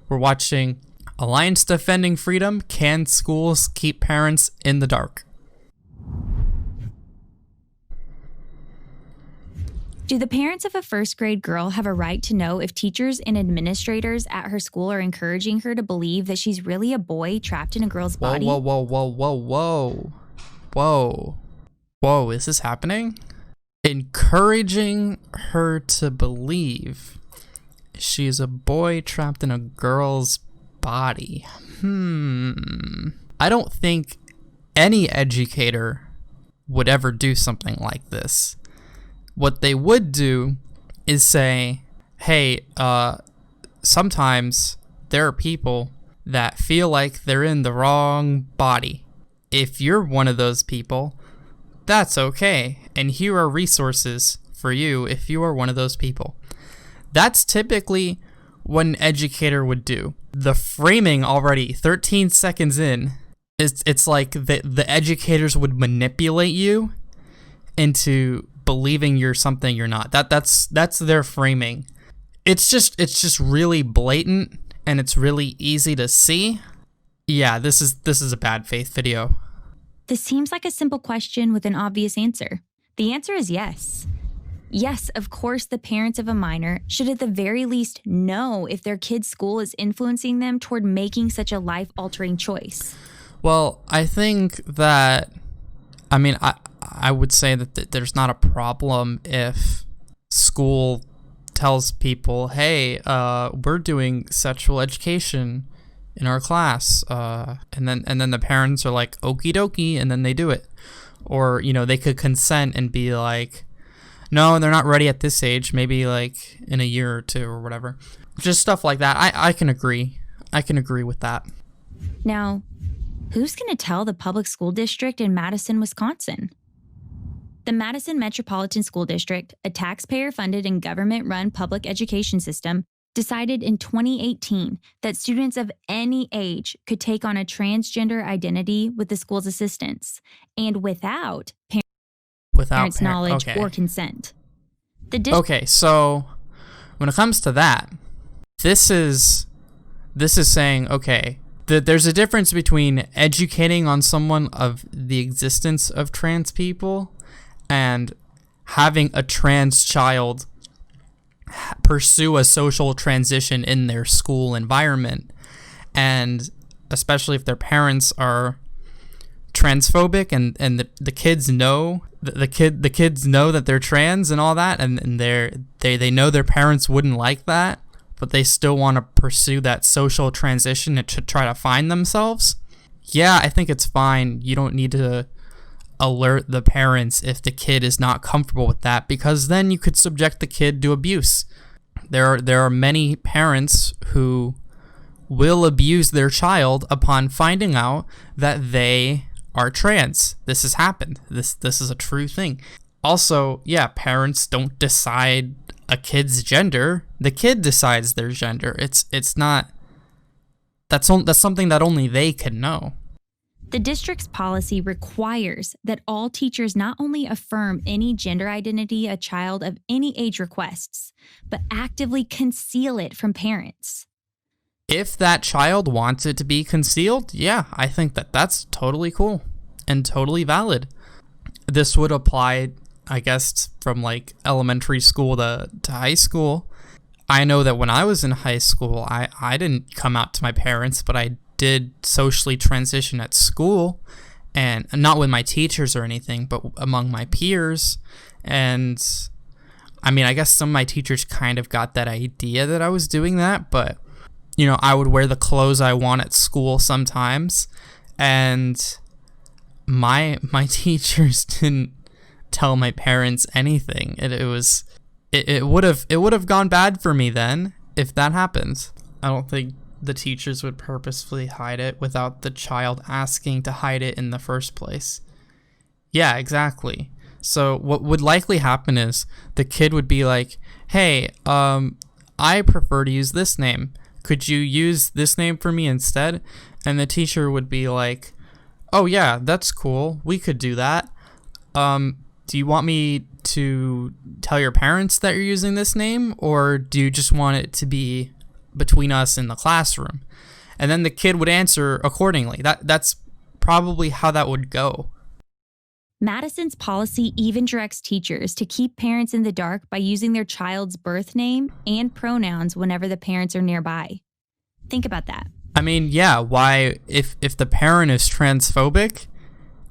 We're watching Alliance Defending Freedom. Can schools keep parents in the dark? Do the parents of a first grade girl have a right to know if teachers and administrators at her school are encouraging her to believe that she's really a boy trapped in a girl's body? Whoa, is this happening? Encouraging her to believe she's a boy trapped in a girl's body. I don't think any educator would ever do something like this. What they would do is say, hey, sometimes there are people that feel like they're in the wrong body. If you're one of those people, that's okay. And here are resources for you if you are one of those people. That's typically what an educator would do. The framing already, 13 seconds in, it's like the educators would manipulate you into believing you're something you're not. That's their framing. It's just really blatant, and it's really easy to see. Yeah, this is a bad faith video. This seems like a simple question with an obvious answer. The answer is yes. Yes, of course, the parents of a minor should at the very least know if their kid's school is influencing them toward making such a life-altering choice. Well, I think that, I would say that there's not a problem if school tells people, hey, we're doing sexual education in our class, and then the parents are like, okie dokie, and then they do it. Or, they could consent and be like, no, they're not ready at this age, maybe like in a year or two or whatever. Just stuff like that. I can agree. I can agree with that. Now, who's going to tell the public school district in Madison, Wisconsin? The Madison Metropolitan School District, a taxpayer-funded and government-run public education system, decided in 2018 that students of any age could take on a transgender identity with the school's assistance, and without parents' knowledge or consent. Okay, so when it comes to that, this is saying, okay, that there's a difference between educating on someone of the existence of trans people and having a trans child pursue a social transition in their school environment, and especially if their parents are transphobic and the kids know the kids know that they're trans and all that, and they know their parents wouldn't like that, but they still want to pursue that social transition to try to find themselves. Yeah, I think it's fine. You don't need to alert the parents if the kid is not comfortable with that, because then you could subject the kid to abuse. There are many parents who will abuse their child upon finding out that they are trans. This has happened. This is a true thing. Also, yeah, parents don't decide a kid's gender. The kid decides their gender. It's not. That's something that only they can know. The district's policy requires that all teachers not only affirm any gender identity a child of any age requests, but actively conceal it from parents. If that child wants it to be concealed, yeah, I think that's totally cool and totally valid. This would apply, I guess, from like elementary school to high school. I know that when I was in high school, I didn't come out to my parents, but I did socially transition at school, and not with my teachers or anything, but among my peers. And I mean, I guess some of my teachers kind of got that idea that I was doing that, but I would wear the clothes I want at school sometimes, and my teachers didn't tell my parents anything. It would have gone bad for me then if that happened. I don't think the teachers would purposefully hide it without the child asking to hide it in the first place. Yeah, exactly. So what would likely happen is the kid would be like, hey, I prefer to use this name. Could you use this name for me instead? And the teacher would be like, oh yeah, that's cool. We could do that. Do you want me to tell your parents that you're using this name, or do you just want it to be between us in the classroom. And then the kid would answer accordingly. That's probably how that would go. Madison's policy even directs teachers to keep parents in the dark by using their child's birth name and pronouns whenever the parents are nearby. Think about that. I mean, yeah, why, if the parent is transphobic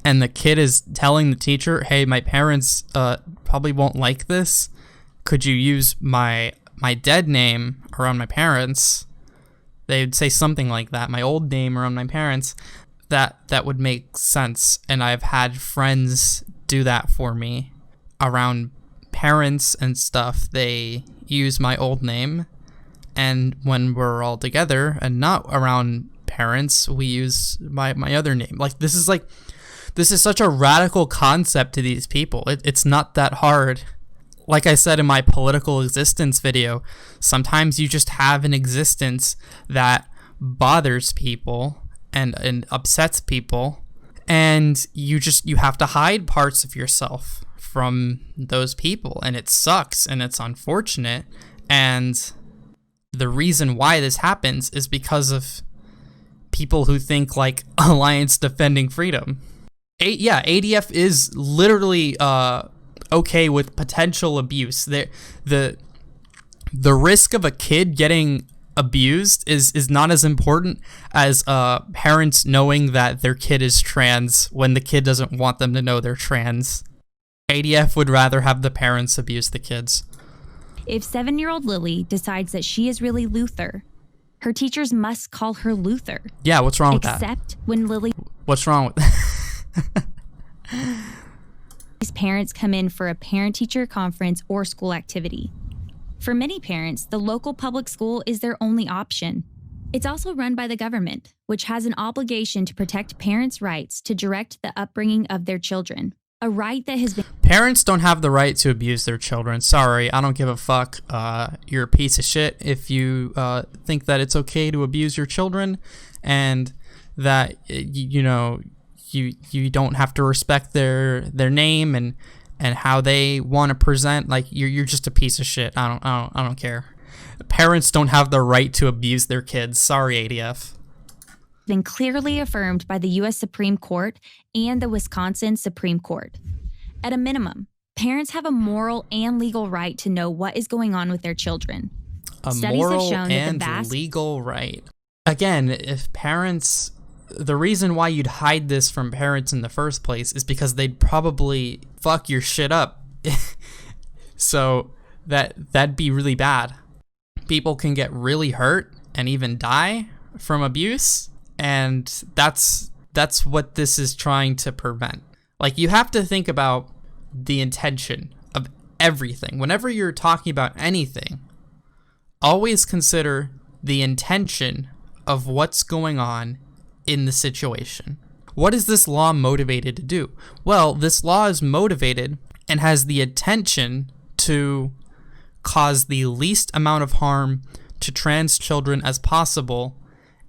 and the kid is telling the teacher, hey, my parents probably won't like this, could you use my dead name around my parents? They'd say something like that, my old name around my parents. That would make sense, and I've had friends do that for me around parents and stuff. They use my old name, and when we're all together and not around parents, we use my other name. This is such a radical concept to these people. It's not that hard. Like I said in my political existence video, sometimes you just have an existence that bothers people and upsets people, and you have to hide parts of yourself from those people, and it sucks and it's unfortunate. And the reason why this happens is because of people who think like Alliance Defending Freedom. ADF is literally okay with potential abuse. The risk of a kid getting abused is not as important as parents knowing that their kid is trans when the kid doesn't want them to know they're trans. ADF would rather have the parents abuse the kids. If 7-year-old Lily decides that she is really Luther, her teachers must call her Luther. Yeah, what's wrong with that? Except when Lily... What's wrong with that? These parents come in for a parent-teacher conference or school activity. For many parents, the local public school is their only option. It's also run by the government, which has an obligation to protect parents' rights to direct the upbringing of their children. A right that has been... Parents don't have the right to abuse their children. Sorry, I don't give a fuck. You're a piece of shit if you think that it's okay to abuse your children, and that you don't have to respect their name and how they want to present. Like, you're just a piece of shit. I don't care. Parents don't have the right to abuse their kids. Sorry, ADF. Been clearly affirmed by the U.S. Supreme Court and the Wisconsin Supreme Court. At a minimum, parents have a moral and legal right to know what is going on with their children. Studies moral have shown and that legal right. Again, if parents... The reason why you'd hide this from parents in the first place is because they'd probably fuck your shit up. So that'd be really bad. People can get really hurt and even die from abuse, and that's what this is trying to prevent. Like, you have to think about the intention of everything. Whenever you're talking about anything, always consider the intention of what's going on in the situation. What is this law motivated to do? Well, this law is motivated and has the intention to cause the least amount of harm to trans children as possible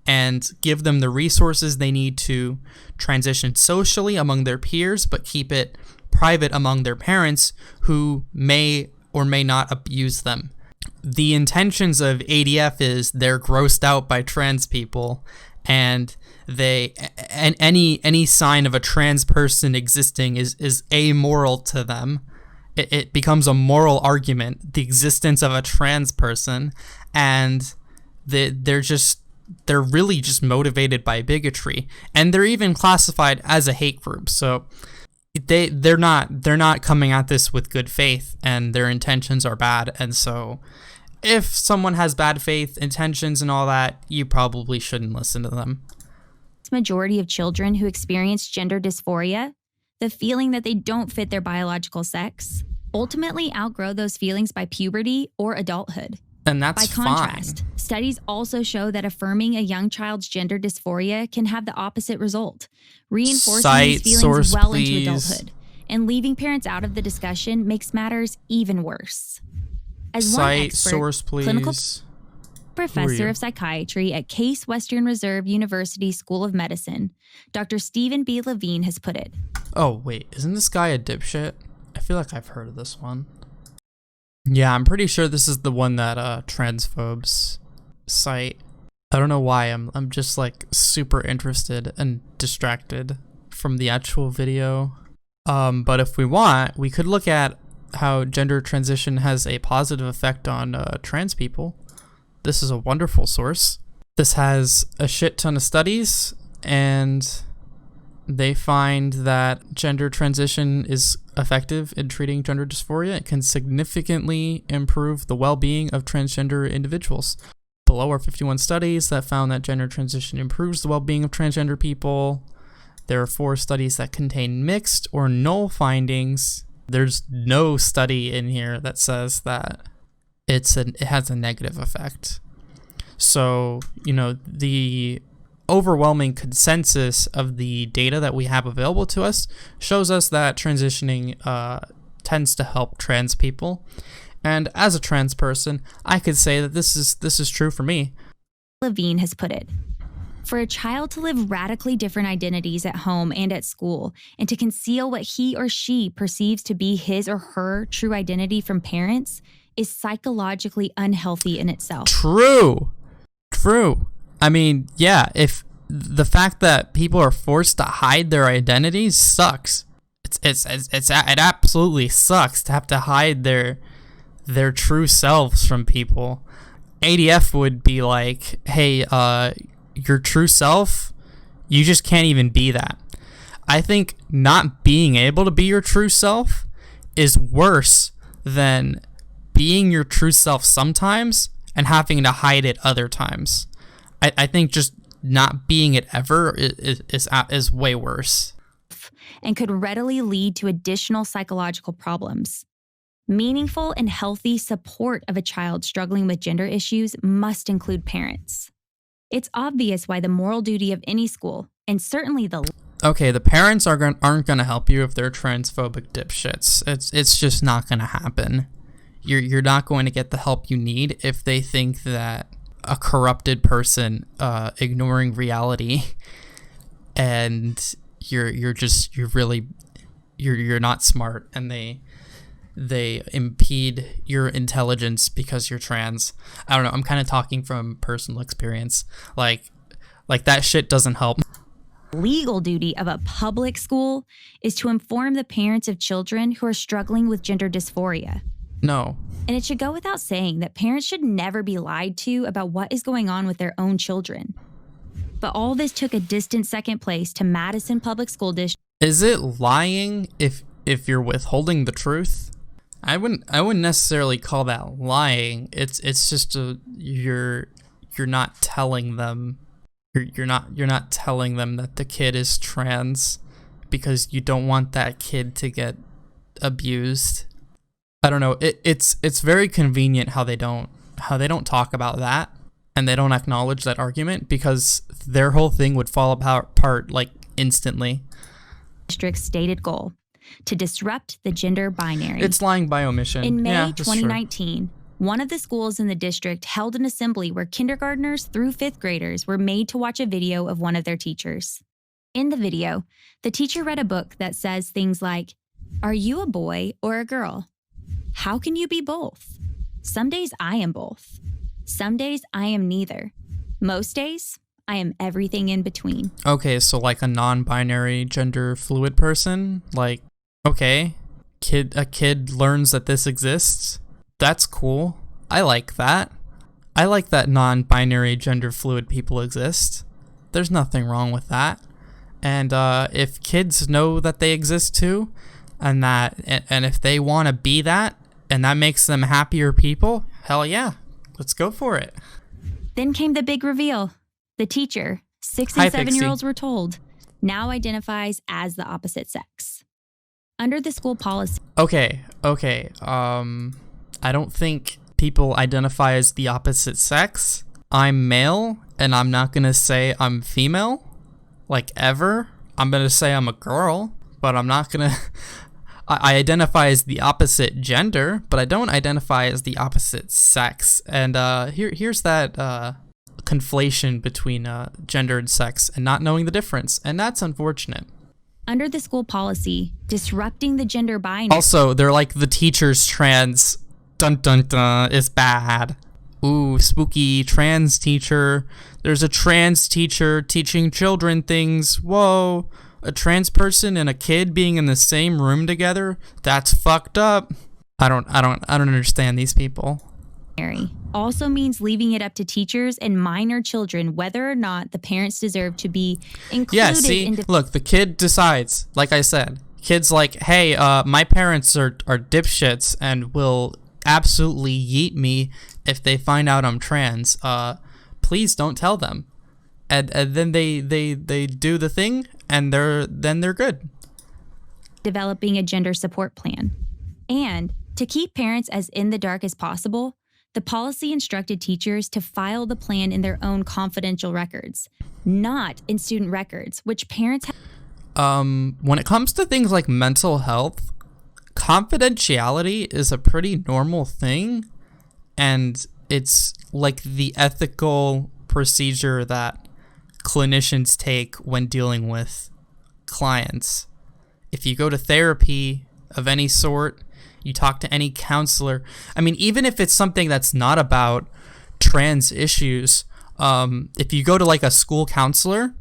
and give them the resources they need to transition socially among their peers, but keep it private among their parents, who may or may not abuse them. The intentions of ADF is they're grossed out by trans people, and any sign of a trans person existing is amoral to them. It becomes a moral argument, the existence of a trans person, and they're really just motivated by bigotry, and they're even classified as a hate group. So they're not coming at this with good faith, and their intentions are bad. And so if someone has bad faith intentions and all that, you probably shouldn't listen to them. Majority of children who experience gender dysphoria, the feeling that they don't fit their biological sex, ultimately outgrow those feelings by puberty or adulthood. And that's fine. By contrast, studies also show that affirming a young child's gender dysphoria can have the opposite result, reinforcing these feelings well into adulthood. And leaving parents out of the discussion makes matters even worse. As one expert, clinical professor of psychiatry at Case Western Reserve University School of Medicine, Dr. Stephen B. Levine has put it. Oh, wait, isn't this guy a dipshit? I feel like I've heard of this one. Yeah, I'm pretty sure this is the one that transphobes site. I don't know why, I'm just like super interested and distracted from the actual video. But if we want, we could look at how gender transition has a positive effect on trans people. This is a wonderful source. This has a shit ton of studies, and they find that gender transition is effective in treating gender dysphoria. It can significantly improve the well-being of transgender individuals. Below are 51 studies that found that gender transition improves the well-being of transgender people. There are 4 studies that contain mixed or null findings. There's no study in here that says that it has a negative effect. So, the overwhelming consensus of the data that we have available to us shows us that transitioning tends to help trans people. And as a trans person, I could say that this is true for me. Levine has put it. For a child to live radically different identities at home and at school, and to conceal what he or she perceives to be his or her true identity from parents, is psychologically unhealthy in itself. True. I mean, yeah, if the fact that people are forced to hide their identities sucks. It absolutely sucks to have to hide their true selves from people. ADF would be like, hey, your true self, you just can't even be that. I think not being able to be your true self is worse than being your true self sometimes and having to hide it other times. I think just not being it ever is way worse. And could readily lead to additional psychological problems. Meaningful and healthy support of a child struggling with gender issues must include parents. It's obvious why the moral duty of any school, and certainly the parents aren't going to help you if they're transphobic dipshits. It's just not going to happen. You're not going to get the help you need if they think that a corrupted person ignoring reality, and you're not smart, and they impede your intelligence because you're trans. I don't know. I'm kind of talking from personal experience. Like that shit doesn't help. Legal duty of a public school is to inform the parents of children who are struggling with gender dysphoria. No. And it should go without saying that parents should never be lied to about what is going on with their own children. But all this took a distant second place to Madison Public School District. Is it lying if you're withholding the truth? I wouldn't necessarily call that lying. It's just you're not telling them you're not telling them that the kid is trans because you don't want that kid to get abused. I don't know. It's very convenient how they don't talk about that, and they don't acknowledge that argument, because their whole thing would fall apart like instantly. District's stated goal: to disrupt the gender binary. It's lying by omission. In May yeah, 2019, one of the schools in the district held an assembly where kindergartners through 5th graders were made to watch a video of one of their teachers. In the video, the teacher read a book that says things like, "Are you a boy or a girl? How can you be both? Some days I am both. Some days I am neither. Most days, I am everything in between." Okay, so like a non-binary gender fluid person, like, okay, a kid learns that this exists. That's cool. I like that. I like that non-binary gender fluid people exist. There's nothing wrong with that. And if kids know that they exist too, and if they want to be that, and that makes them happier people, hell yeah, let's go for it. Then came the big reveal. The teacher, 6 and 7-year-olds were told, now identifies as the opposite sex. Under the school policy. Okay. I don't think people identify as the opposite sex. I'm male, and I'm not going to say I'm female, like ever. I'm going to say I'm a girl, but I'm not going to... I identify as the opposite gender, but I don't identify as the opposite sex. And here's that conflation between gender and sex and not knowing the difference, and that's unfortunate. Under the school policy, disrupting the gender binary. Also, they're like, the teacher's trans, dun dun dun, is bad. ooh, spooky trans teacher. There's a trans teacher teaching children things. Whoa, a trans person and a kid being in the same room together? That's fucked up. I don't understand these people. Also means leaving it up to teachers and minor children whether or not the parents deserve to be included. Yeah, see, look, the kid decides. Like I said, kid's like, hey, my parents are dipshits and will absolutely yeet me if they find out I'm trans. Please don't tell them. And then they do the thing, and they're good. Developing a gender support plan. And to keep parents as in the dark as possible, the policy instructed teachers to file the plan in their own confidential records, not in student records, which parents when it comes to things like mental health, confidentiality is a pretty normal thing, and it's like the ethical procedure that clinicians take when dealing with clients. If you go to therapy of any sort, you talk to any counselor. I mean, even if it's something that's not about trans issues, if you go to like a school counselor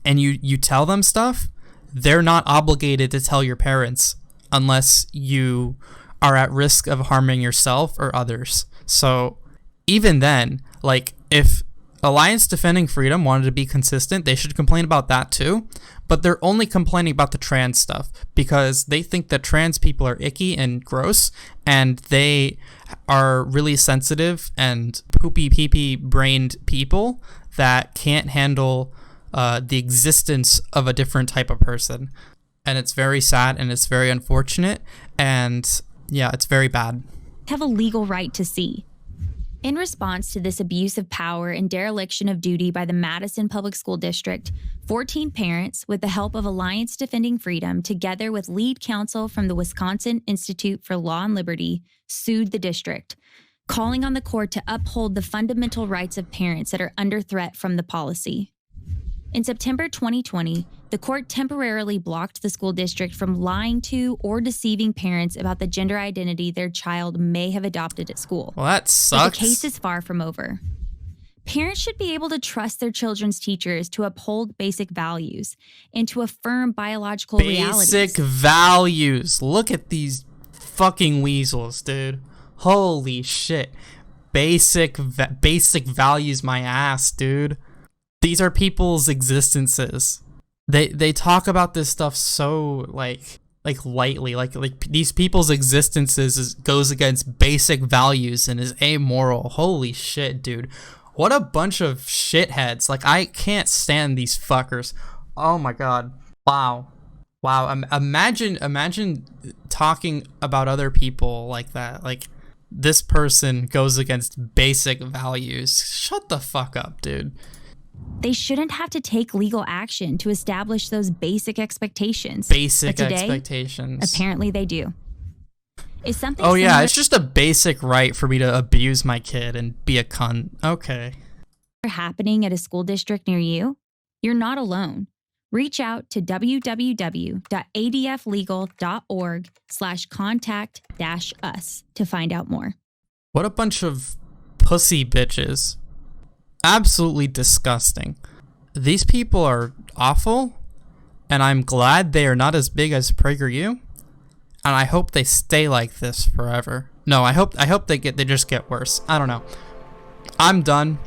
and you tell them stuff, they're not obligated to tell your parents unless you are at risk of harming yourself or others. So even then, like, if Alliance Defending Freedom wanted to be consistent, they should complain about that too. But they're only complaining about the trans stuff because they think that trans people are icky and gross, and they are really sensitive and poopy pee-pee brained people that can't handle the existence of a different type of person. And it's very sad and it's very unfortunate, and yeah, it's very bad. Have a legal right to see. In response to this abuse of power and dereliction of duty by the Madison Public School District, 14 parents, with the help of Alliance Defending Freedom, together with lead counsel from the Wisconsin Institute for Law and Liberty, sued the district, calling on the court to uphold the fundamental rights of parents that are under threat from the policy. In September 2020, the court temporarily blocked the school district from lying to or deceiving parents about the gender identity their child may have adopted at school. Well, that sucks. But the case is far from over. Parents should be able to trust their children's teachers to uphold basic values and to affirm biological realities. Basic values. Look at these fucking weasels, dude. Holy shit. Basic values, my ass, dude. These are people's existences. They talk about this stuff so like lightly, like these people's existences goes against basic values and is amoral. Holy shit, dude. What a bunch of shitheads. Like, I can't stand these fuckers. Oh my god. Wow. Imagine talking about other people like that. Like, this person goes against basic values. Shut the fuck up, dude. They shouldn't have to take legal action to establish those basic expectations. Basic but today, expectations. Apparently they do. Is something Oh yeah, similar it's just a basic right for me to abuse my kid and be a cunt. Okay. happening at a school district near you? You're not alone. Reach out to www.adflegal.org/contact-us to find out more. What a bunch of pussy bitches. Absolutely disgusting. These people are awful, and I'm glad they are not as big as PragerU, and I hope they stay like this forever. No, I hope they just get worse. I don't know. I'm done.